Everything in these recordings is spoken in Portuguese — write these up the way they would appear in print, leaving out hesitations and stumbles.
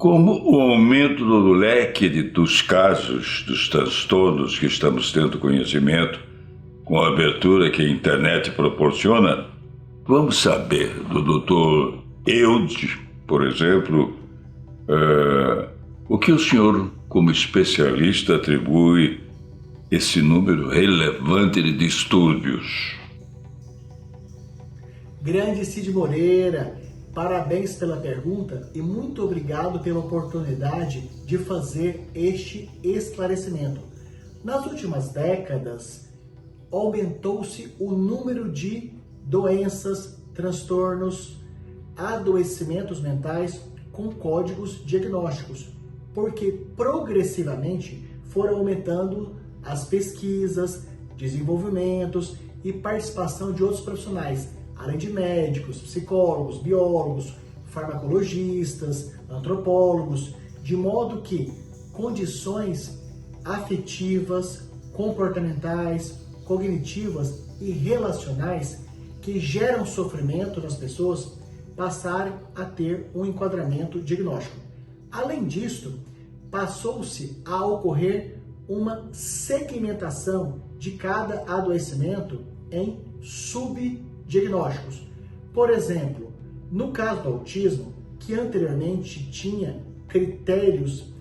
Como o aumento do leque dos casos, dos transtornos que estamos tendo conhecimento, com a abertura que a internet proporciona, vamos saber do Dr. Eudes, por exemplo, o que o senhor, como especialista, atribui esse número relevante de distúrbios. Grande Cid Moreira, parabéns pela pergunta e muito obrigado pela oportunidade de fazer este esclarecimento. Nas últimas décadas, aumentou-se o número de doenças, transtornos, adoecimentos mentais com códigos diagnósticos, porque progressivamente foram aumentando as pesquisas, desenvolvimentos e participação de outros profissionais, além de médicos, psicólogos, biólogos, farmacologistas, antropólogos, de modo que condições afetivas, comportamentais, cognitivas e relacionais que geram sofrimento nas pessoas passaram a ter um enquadramento diagnóstico. Além disso, passou-se a ocorrer uma segmentação de cada adoecimento em subdiagnósticos. Por exemplo, no caso do autismo, que anteriormente tinha critérios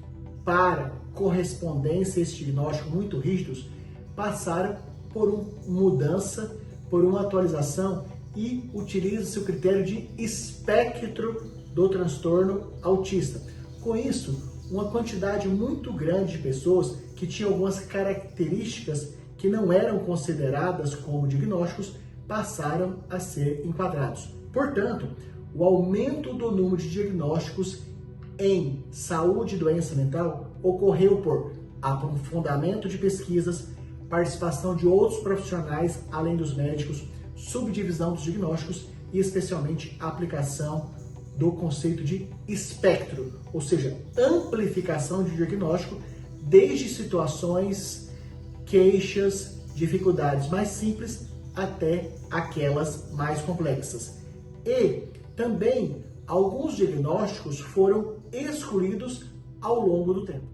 para correspondência a esse diagnóstico muito rígidos, passaram por uma mudança, por uma atualização e utiliza-se o critério de espectro do transtorno autista. Com isso, uma quantidade muito grande de pessoas que tinham algumas características que não eram consideradas como diagnósticos passaram a ser enquadrados. Portanto, o aumento do número de diagnósticos em saúde e doença mental ocorreu por aprofundamento de pesquisas, participação de outros profissionais além dos médicos, subdivisão dos diagnósticos e especialmente a aplicação do conceito de espectro, ou seja, amplificação de diagnóstico desde situações, queixas, dificuldades mais simples até aquelas mais complexas. E também alguns diagnósticos foram excluídos ao longo do tempo.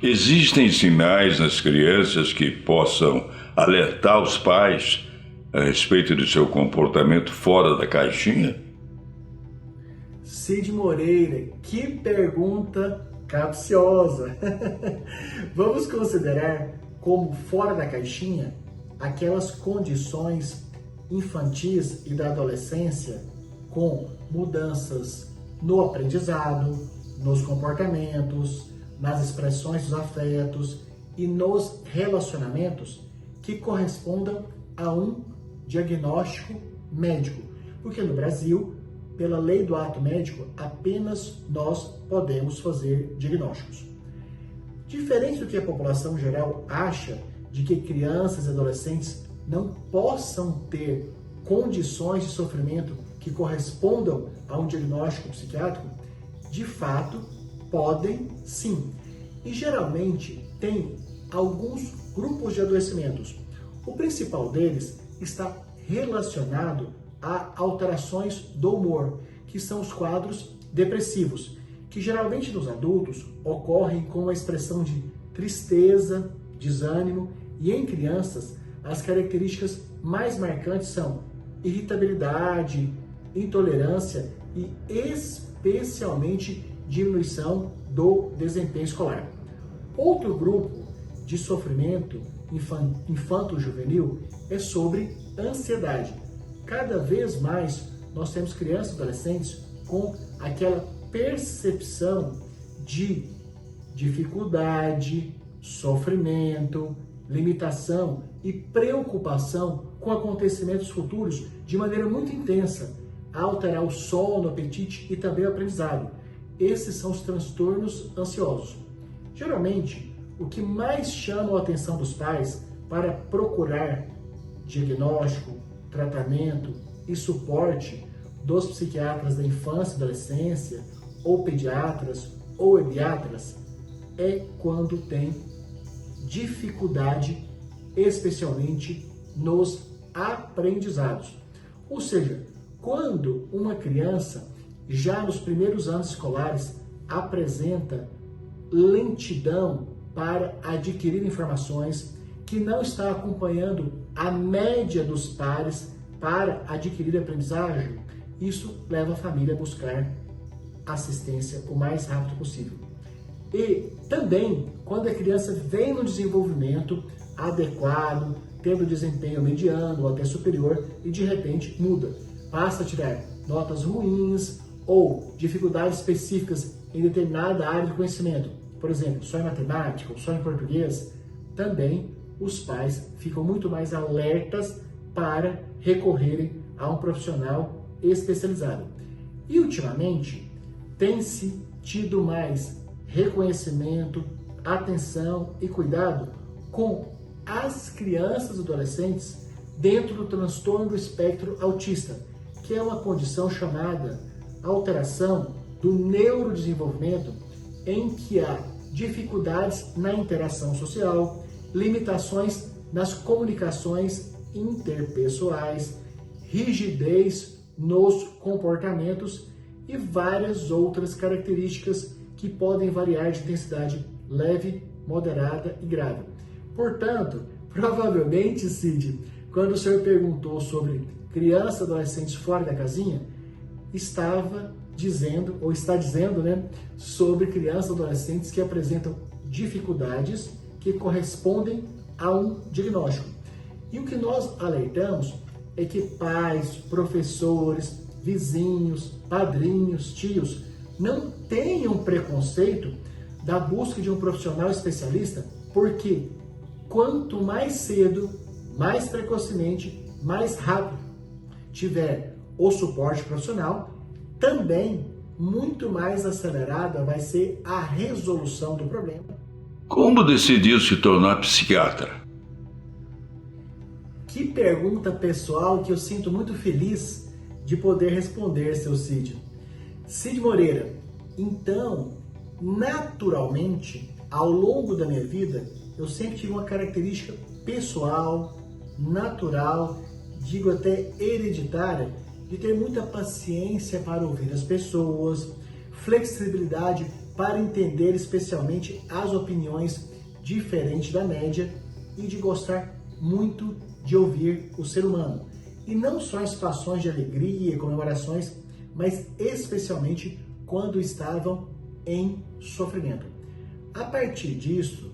Existem sinais nas crianças que possam alertar os pais a respeito de seu comportamento fora da caixinha? Cid Moreira, que pergunta capciosa! Vamos considerar como fora da caixinha aquelas condições infantis e da adolescência com mudanças no aprendizado, nos comportamentos, nas expressões dos afetos e nos relacionamentos que correspondam a um diagnóstico médico. Porque no Brasil, pela lei do ato médico, apenas nós podemos fazer diagnósticos. Diferente do que a população geral acha de que crianças e adolescentes não possam ter condições de sofrimento que correspondam a um diagnóstico psiquiátrico, de fato, podem sim. E geralmente tem alguns grupos de adoecimentos. O principal deles está relacionado a alterações do humor, que são os quadros depressivos, que geralmente nos adultos ocorrem com a expressão de tristeza, desânimo, e em crianças as características mais marcantes são irritabilidade, intolerância e especialmente diminuição do desempenho escolar. Outro grupo de sofrimento infanto-juvenil é sobre ansiedade. Cada vez mais nós temos crianças e adolescentes com aquela percepção de dificuldade, sofrimento, limitação e preocupação com acontecimentos futuros de maneira muito intensa, a alterar o sono, o apetite e também o aprendizado. Esses são os transtornos ansiosos. Geralmente, o que mais chama a atenção dos pais para procurar diagnóstico, tratamento e suporte dos psiquiatras da infância e adolescência, ou pediatras, ou pediatras, é quando tem dificuldade, especialmente nos aprendizados. Ou seja, quando uma criança, já nos primeiros anos escolares, apresenta lentidão para adquirir informações, que não está acompanhando a média dos pares para adquirir aprendizagem, isso leva a família a buscar assistência o mais rápido possível. E também, quando a criança vem no desenvolvimento adequado, tendo desempenho mediano ou até superior, e de repente muda, passa a tirar notas ruins ou dificuldades específicas em determinada área de conhecimento, por exemplo, só em matemática ou só em português, também os pais ficam muito mais alertas para recorrerem a um profissional especializado. E ultimamente tem-se tido mais reconhecimento, atenção e cuidado com as crianças e adolescentes dentro do transtorno do espectro autista, que é uma condição chamada alteração do neurodesenvolvimento, em que há dificuldades na interação social, limitações nas comunicações interpessoais, rigidez nos comportamentos e várias outras características que podem variar de intensidade leve, moderada e grave. Portanto, provavelmente, Cid, quando o senhor perguntou sobre crianças e adolescentes fora da casinha, estava dizendo, ou está dizendo, sobre crianças e adolescentes que apresentam dificuldades que correspondem a um diagnóstico. E o que nós alertamos é que pais, professores, vizinhos, padrinhos, tios, não tenham preconceito da busca de um profissional especialista, porque quanto mais cedo, mais precocemente, mais rápido tiver o suporte profissional, também muito mais acelerada vai ser a resolução do problema. Como decidiu se tornar psiquiatra? Que pergunta pessoal que eu sinto muito feliz de poder responder, seu Cid. Cid Moreira, então, naturalmente, ao longo da minha vida, eu sempre tive uma característica pessoal, natural, digo até hereditária, de ter muita paciência para ouvir as pessoas, flexibilidade para entender especialmente as opiniões diferentes da média e de gostar muito de ouvir o ser humano. E não só em situações de alegria e comemorações, mas especialmente quando estavam em sofrimento. A partir disso,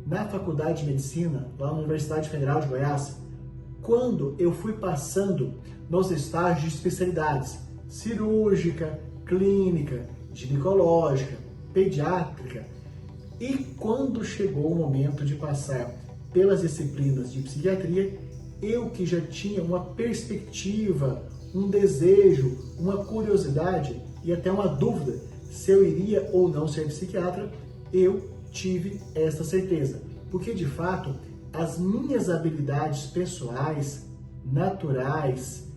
na Faculdade de Medicina, lá na Universidade Federal de Goiás, quando eu fui passando nos estágios de especialidades cirúrgica, clínica, ginecológica, pediátrica, e quando chegou o momento de passar pelas disciplinas de psiquiatria, eu que já tinha uma perspectiva, um desejo, uma curiosidade e até uma dúvida se eu iria ou não ser psiquiatra, eu tive essa certeza, porque de fato as minhas habilidades pessoais, naturais,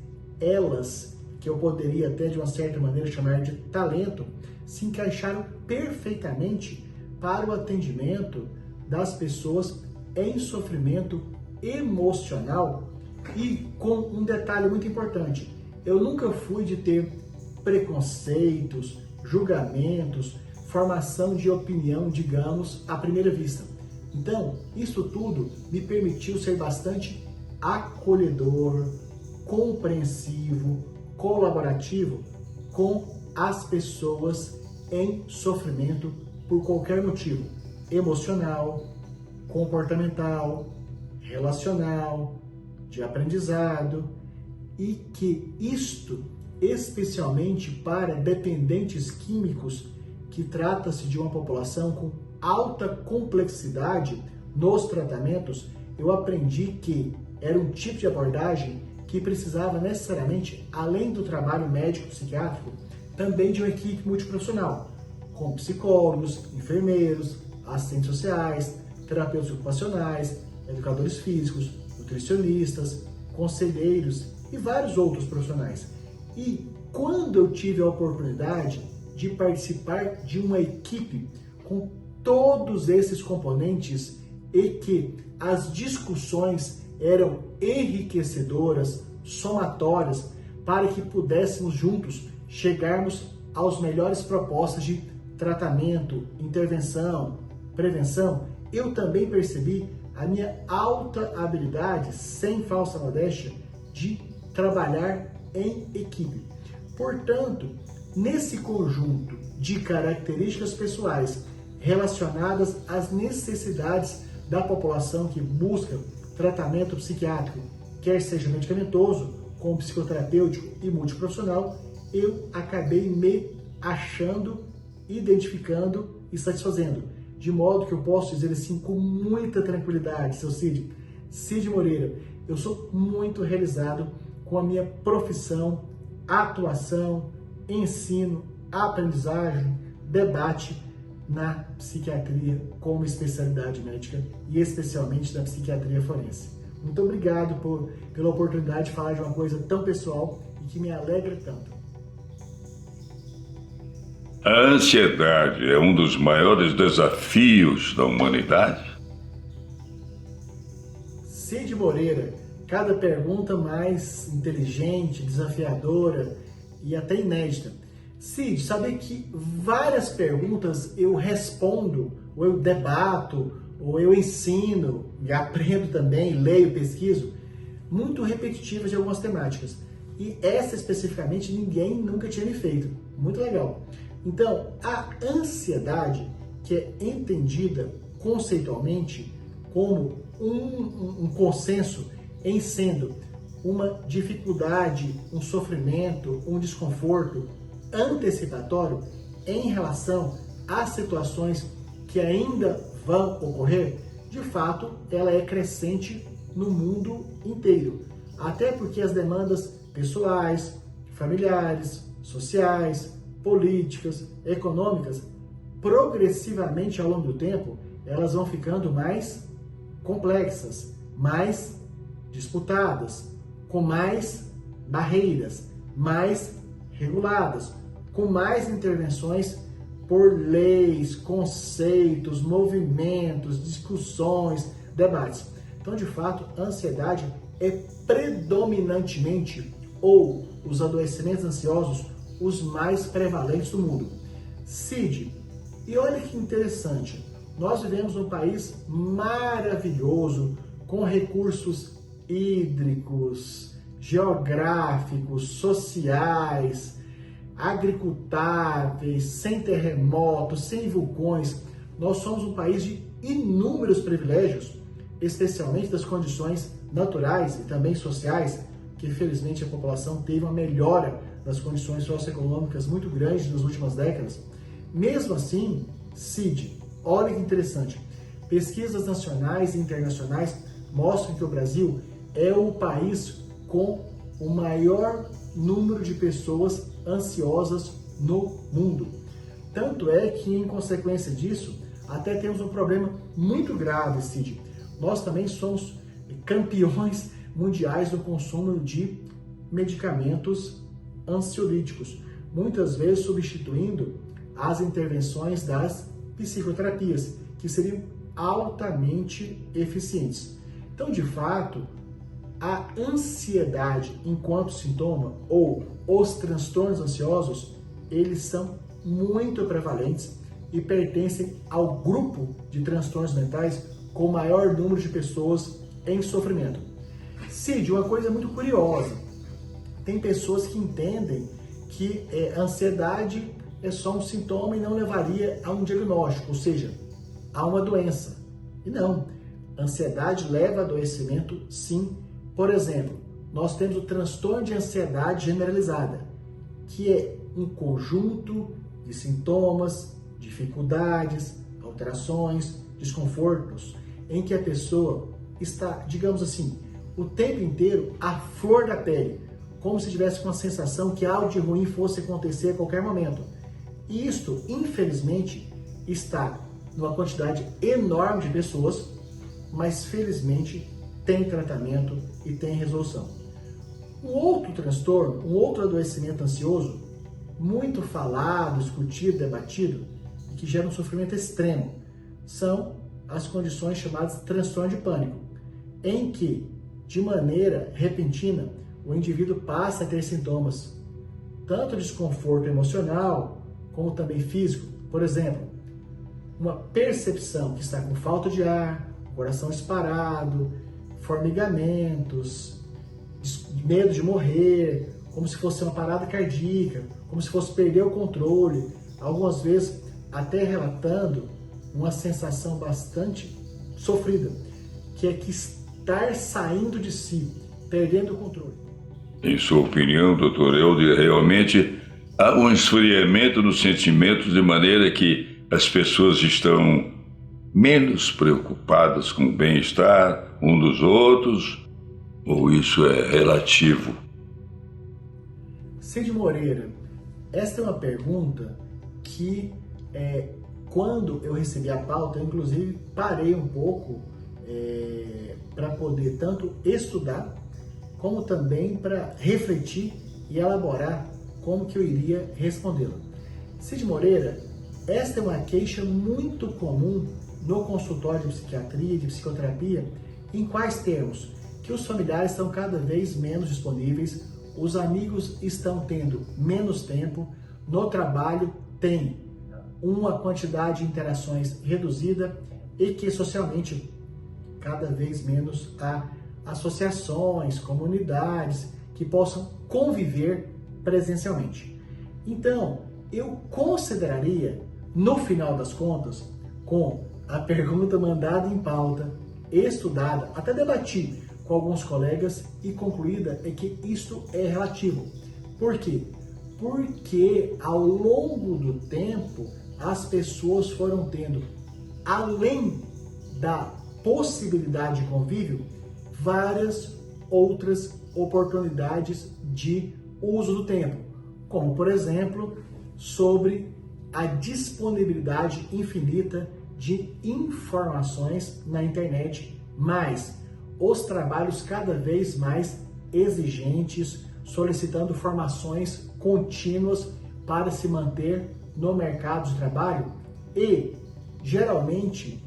elas que eu poderia até de uma certa maneira chamar de talento, se encaixaram perfeitamente para o atendimento das pessoas em sofrimento emocional. E com um detalhe muito importante, eu nunca fui de ter preconceitos, julgamentos, formação de opinião, digamos, à primeira vista. Então, isso tudo me permitiu ser bastante acolhedor, compreensivo, colaborativo com as pessoas em sofrimento por qualquer motivo, emocional, comportamental, relacional, de aprendizado, e que isto, especialmente para dependentes químicos, que trata-se de uma população com alta complexidade nos tratamentos, eu aprendi que era um tipo de abordagem que precisava necessariamente, além do trabalho médico-psiquiátrico, também de uma equipe multiprofissional, com psicólogos, enfermeiros, assistentes sociais, terapeutas ocupacionais, educadores físicos, nutricionistas, conselheiros e vários outros profissionais. E quando eu tive a oportunidade de participar de uma equipe com todos esses componentes e que as discussões eram enriquecedoras, somatórias, para que pudéssemos juntos chegarmos às melhores propostas de tratamento, intervenção, prevenção, eu também percebi a minha alta habilidade, sem falsa modéstia, de trabalhar em equipe. Portanto, nesse conjunto de características pessoais relacionadas às necessidades da população que busca tratamento psiquiátrico, quer seja medicamentoso, como psicoterapêutico e multiprofissional, eu acabei me achando, identificando e satisfazendo. De modo que eu posso dizer assim com muita tranquilidade, seu Cid Moreira, eu sou muito realizado com a minha profissão, atuação, ensino, aprendizagem, debate na psiquiatria como especialidade médica e especialmente da psiquiatria forense. Muito obrigado pela oportunidade de falar de uma coisa tão pessoal e que me alegra tanto. A ansiedade é um dos maiores desafios da humanidade? Cid Moreira, cada pergunta mais inteligente, desafiadora e até inédita. Cid, saber que várias perguntas eu respondo, ou eu debato, ou eu ensino, e aprendo também, leio, pesquiso, muito repetitivas de algumas temáticas. E essa especificamente ninguém nunca tinha me feito. Muito legal. Então, a ansiedade, que é entendida conceitualmente como um consenso em sendo uma dificuldade, um sofrimento, um desconforto antecipatório em relação às situações que ainda vão ocorrer, de fato, ela é crescente no mundo inteiro. Até porque as demandas pessoais, familiares, sociais, políticas, econômicas, progressivamente ao longo do tempo, elas vão ficando mais complexas, mais disputadas, com mais barreiras, mais reguladas, com mais intervenções por leis, conceitos, movimentos, discussões, debates. Então, de fato, a ansiedade é predominantemente, ou os adoecimentos ansiosos, os mais prevalentes do mundo. Cid, e olha que interessante, nós vivemos um país maravilhoso, com recursos hídricos, geográficos, sociais, agricultáveis, sem terremotos, sem vulcões. Nós somos um país de inúmeros privilégios, especialmente das condições naturais e também sociais, que felizmente a população teve uma melhora das condições socioeconômicas muito grande nas últimas décadas. Mesmo assim, Cid, olha que interessante, pesquisas nacionais e internacionais mostram que o Brasil é o país com o maior número de pessoas ansiosas no mundo. Tanto é que, em consequência disso, até temos um problema muito grave, Cid. Nós também somos campeões mundiais no consumo de medicamentos ansiolíticos, muitas vezes substituindo as intervenções das psicoterapias, que seriam altamente eficientes. Então, de fato, a ansiedade enquanto sintoma ou os transtornos ansiosos, eles são muito prevalentes e pertencem ao grupo de transtornos mentais com o maior número de pessoas em sofrimento. Cid, uma coisa muito curiosa, tem pessoas que entendem que a ansiedade é só um sintoma e não levaria a um diagnóstico, ou seja, a uma doença. E não, a ansiedade leva a adoecimento, sim. Por exemplo, nós temos o transtorno de ansiedade generalizada, que é um conjunto de sintomas, dificuldades, alterações, desconfortos, em que a pessoa está, digamos assim, o tempo inteiro à flor da pele, como se tivesse com a sensação que algo de ruim fosse acontecer a qualquer momento. E isto, infelizmente, está numa quantidade enorme de pessoas, mas felizmente tem tratamento e tem resolução. Um outro transtorno, um outro adoecimento ansioso, muito falado, discutido, debatido, e que gera um sofrimento extremo, são as condições chamadas de transtorno de pânico, em que, de maneira repentina, o indivíduo passa a ter sintomas, tanto de desconforto emocional, como também físico, Por exemplo, uma percepção que está com falta de ar, coração disparado, formigamentos, medo de morrer, como se fosse uma parada cardíaca, como se fosse perder o controle, algumas vezes até relatando uma sensação bastante sofrida, que é que estar saindo de si, perdendo o controle. Em sua opinião, doutor Helder, realmente há um esfriamento nos sentimentos de maneira que as pessoas estão menos preocupadas com o bem-estar um dos outros, ou isso é relativo? Cid Moreira, esta é uma pergunta que, quando eu recebi a pauta, eu, inclusive, parei um pouco para poder tanto estudar, como também para refletir e elaborar como que eu iria respondê-la. Cid Moreira, esta é uma queixa muito comum no consultório de psiquiatria, de psicoterapia, em quais termos? Que os familiares estão cada vez menos disponíveis, os amigos estão tendo menos tempo, no trabalho tem uma quantidade de interações reduzida e que socialmente cada vez menos há associações, comunidades que possam conviver presencialmente. Então, eu consideraria, no final das contas, com a pergunta mandada em pauta, estudada, até debati com alguns colegas e concluída é que isto é relativo. Por quê? Porque ao longo do tempo as pessoas foram tendo, além da possibilidade de convívio, várias outras oportunidades de uso do tempo, como por exemplo, sobre a disponibilidade infinita de informações na internet, mas os trabalhos cada vez mais exigentes, solicitando formações contínuas para se manter no mercado de trabalho e, geralmente,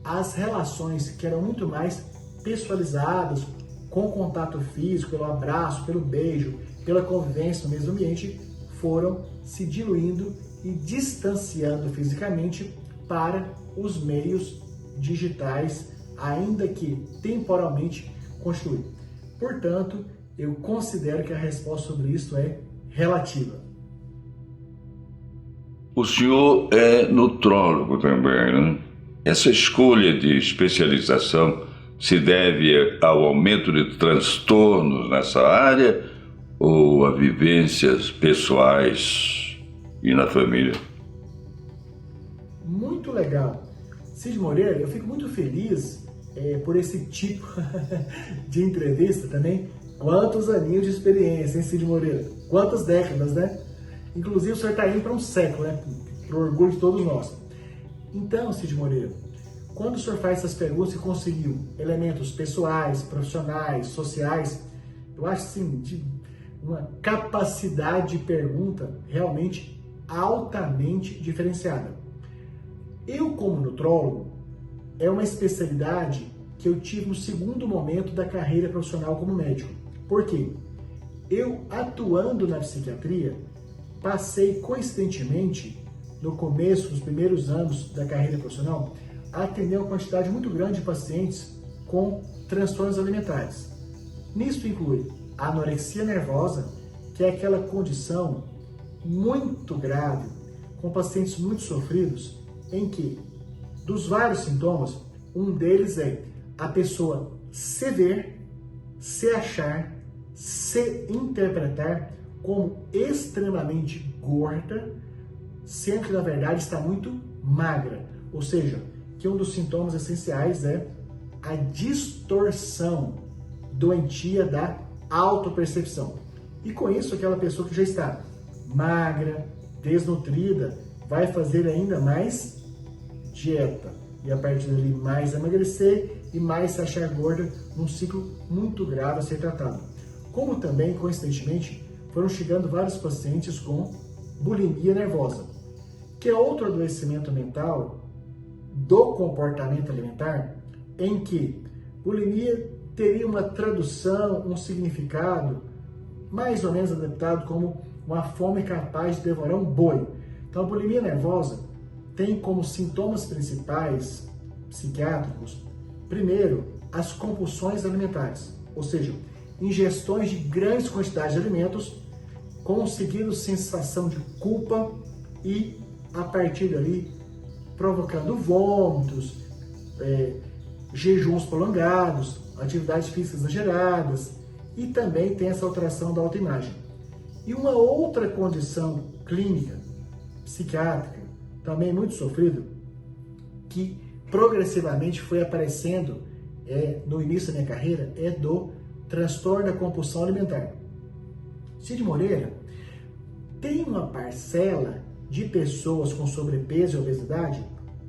as relações que eram muito mais pessoalizadas, com contato físico, pelo abraço, pelo beijo, pela convivência no mesmo ambiente, foram se diluindo e distanciando fisicamente para os meios digitais, ainda que temporalmente constituídos. Portanto, eu considero que a resposta sobre isso é relativa. O senhor é nutrólogo também, né? Essa escolha de especialização se deve ao aumento de transtornos nessa área ou a vivências pessoais e na família? Muito legal. Cid Moreira, eu fico muito feliz por esse tipo de entrevista também. Quantos aninhos de experiência, hein, Cid Moreira? Quantas décadas, né? Inclusive o senhor está indo para um século, né? Para o orgulho de todos nós. Então, Cid Moreira, quando o senhor faz essas perguntas e conseguiu elementos pessoais, profissionais, sociais, eu acho assim, de uma capacidade de pergunta realmente altamente diferenciada. Eu, como nutrólogo, é uma especialidade que eu tive no segundo momento da carreira profissional como médico. Por quê? Eu, atuando na psiquiatria, passei coincidentemente, no começo, nos primeiros anos da carreira profissional, a atender uma quantidade muito grande de pacientes com transtornos alimentares. Nisso inclui a anorexia nervosa, que é aquela condição muito grave, com pacientes muito sofridos, em que, dos vários sintomas, um deles é a pessoa se ver, se achar, se interpretar como extremamente gorda, sendo que na verdade está muito magra. Ou seja, que um dos sintomas essenciais é a distorção doentia da autopercepção. E com isso, aquela pessoa que já está magra, desnutrida, vai fazer ainda mais dieta. E a partir dali mais emagrecer e mais se achar gorda, num ciclo muito grave a ser tratado. Como também, coincidentemente, foram chegando vários pacientes com bulimia nervosa, que é outro adoecimento mental do comportamento alimentar, em que bulimia teria uma tradução, um significado mais ou menos adaptado como uma fome capaz de devorar um boi. Então, a bulimia nervosa tem como sintomas principais psiquiátricos, primeiro, as compulsões alimentares, ou seja, ingestões de grandes quantidades de alimentos, conseguindo sensação de culpa e, a partir dali, provocando vômitos, jejuns prolongados, atividades físicas exageradas, e também tem essa alteração da autoimagem. E uma outra condição clínica, psiquiátrica, também muito sofrida, que progressivamente foi aparecendo no início da minha carreira, é do transtorno da compulsão alimentar. Cid Moreira, tem uma parcela de pessoas com sobrepeso e obesidade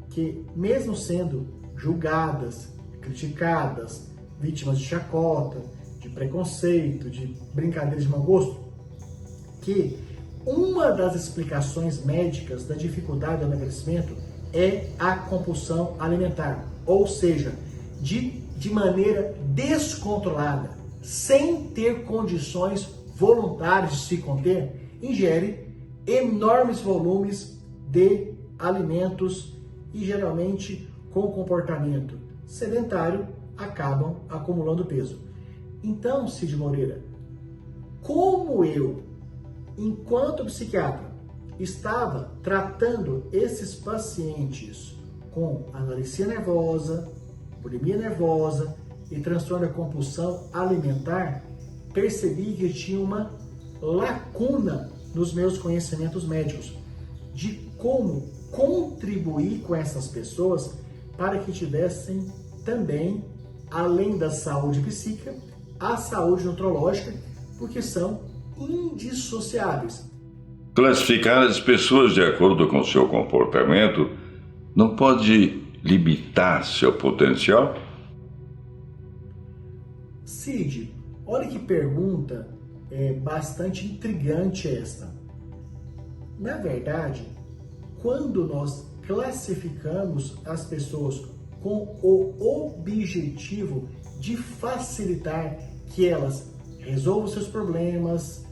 que, mesmo sendo julgadas, criticadas, vítimas de chacota, de preconceito, de brincadeiras de mau gosto, que uma das explicações médicas da dificuldade do emagrecimento é a compulsão alimentar, ou seja, de maneira descontrolada, sem ter condições voluntárias de se conter, ingere enormes volumes de alimentos e geralmente com comportamento sedentário acabam acumulando peso. Então, Cid Moreira, como eu, enquanto psiquiatra, estava tratando esses pacientes com anorexia nervosa, bulimia nervosa e transtorno da compulsão alimentar, percebi que tinha uma lacuna nos meus conhecimentos médicos de como contribuir com essas pessoas para que tivessem também, além da saúde psíquica, a saúde nutrológica, porque são indissociáveis. Classificar as pessoas de acordo com seu comportamento não pode limitar seu potencial? Cid, olha que pergunta bastante intrigante esta. Na verdade, quando nós classificamos as pessoas com o objetivo de facilitar que elas resolvam seus problemas,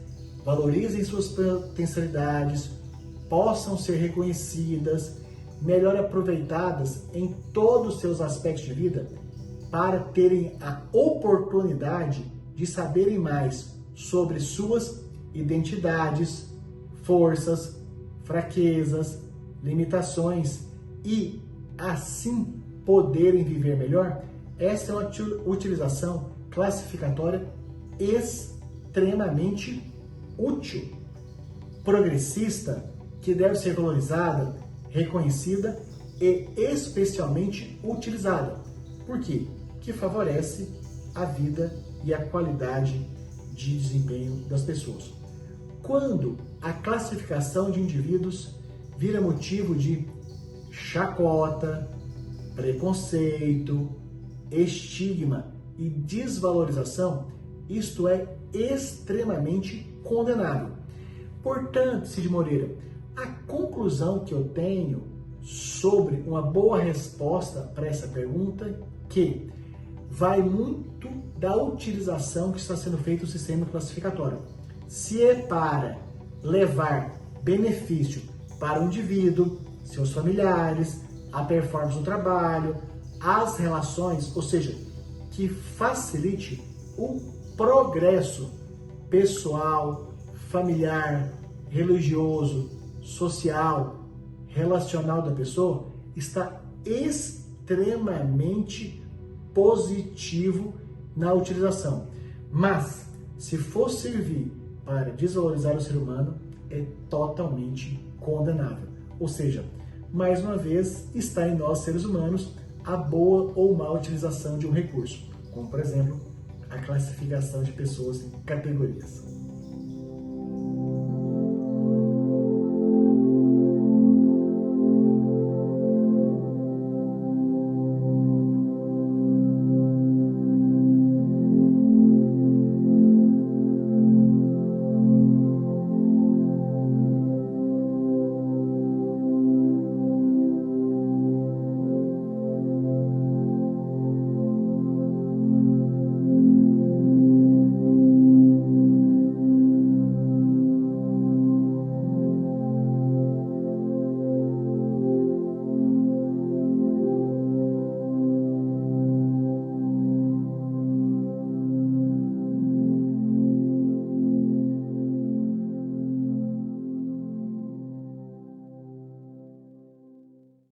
valorizem suas potencialidades, possam ser reconhecidas, melhor aproveitadas em todos os seus aspectos de vida, para terem a oportunidade de saberem mais sobre suas identidades, forças, fraquezas, limitações e assim poderem viver melhor. Essa é uma utilização classificatória extremamente útil, progressista, que deve ser valorizada, reconhecida e especialmente utilizada. Por quê? Que favorece a vida e a qualidade de desempenho das pessoas. Quando a classificação de indivíduos vira motivo de chacota, preconceito, estigma e desvalorização, isto é extremamente condenável. Portanto, Cid Moreira, a conclusão que eu tenho sobre uma boa resposta para essa pergunta é que vai muito da utilização que está sendo feito do sistema classificatório. Se é para levar benefício para o indivíduo, seus familiares, a performance do trabalho, as relações, ou seja, que facilite o progresso pessoal, familiar, religioso, social, relacional da pessoa, está extremamente positivo na utilização. Mas, se for servir para desvalorizar o ser humano, é totalmente condenável. Ou seja, mais uma vez, está em nós, seres humanos, a boa ou má utilização de um recurso, como, por exemplo, a classificação de pessoas em categorias.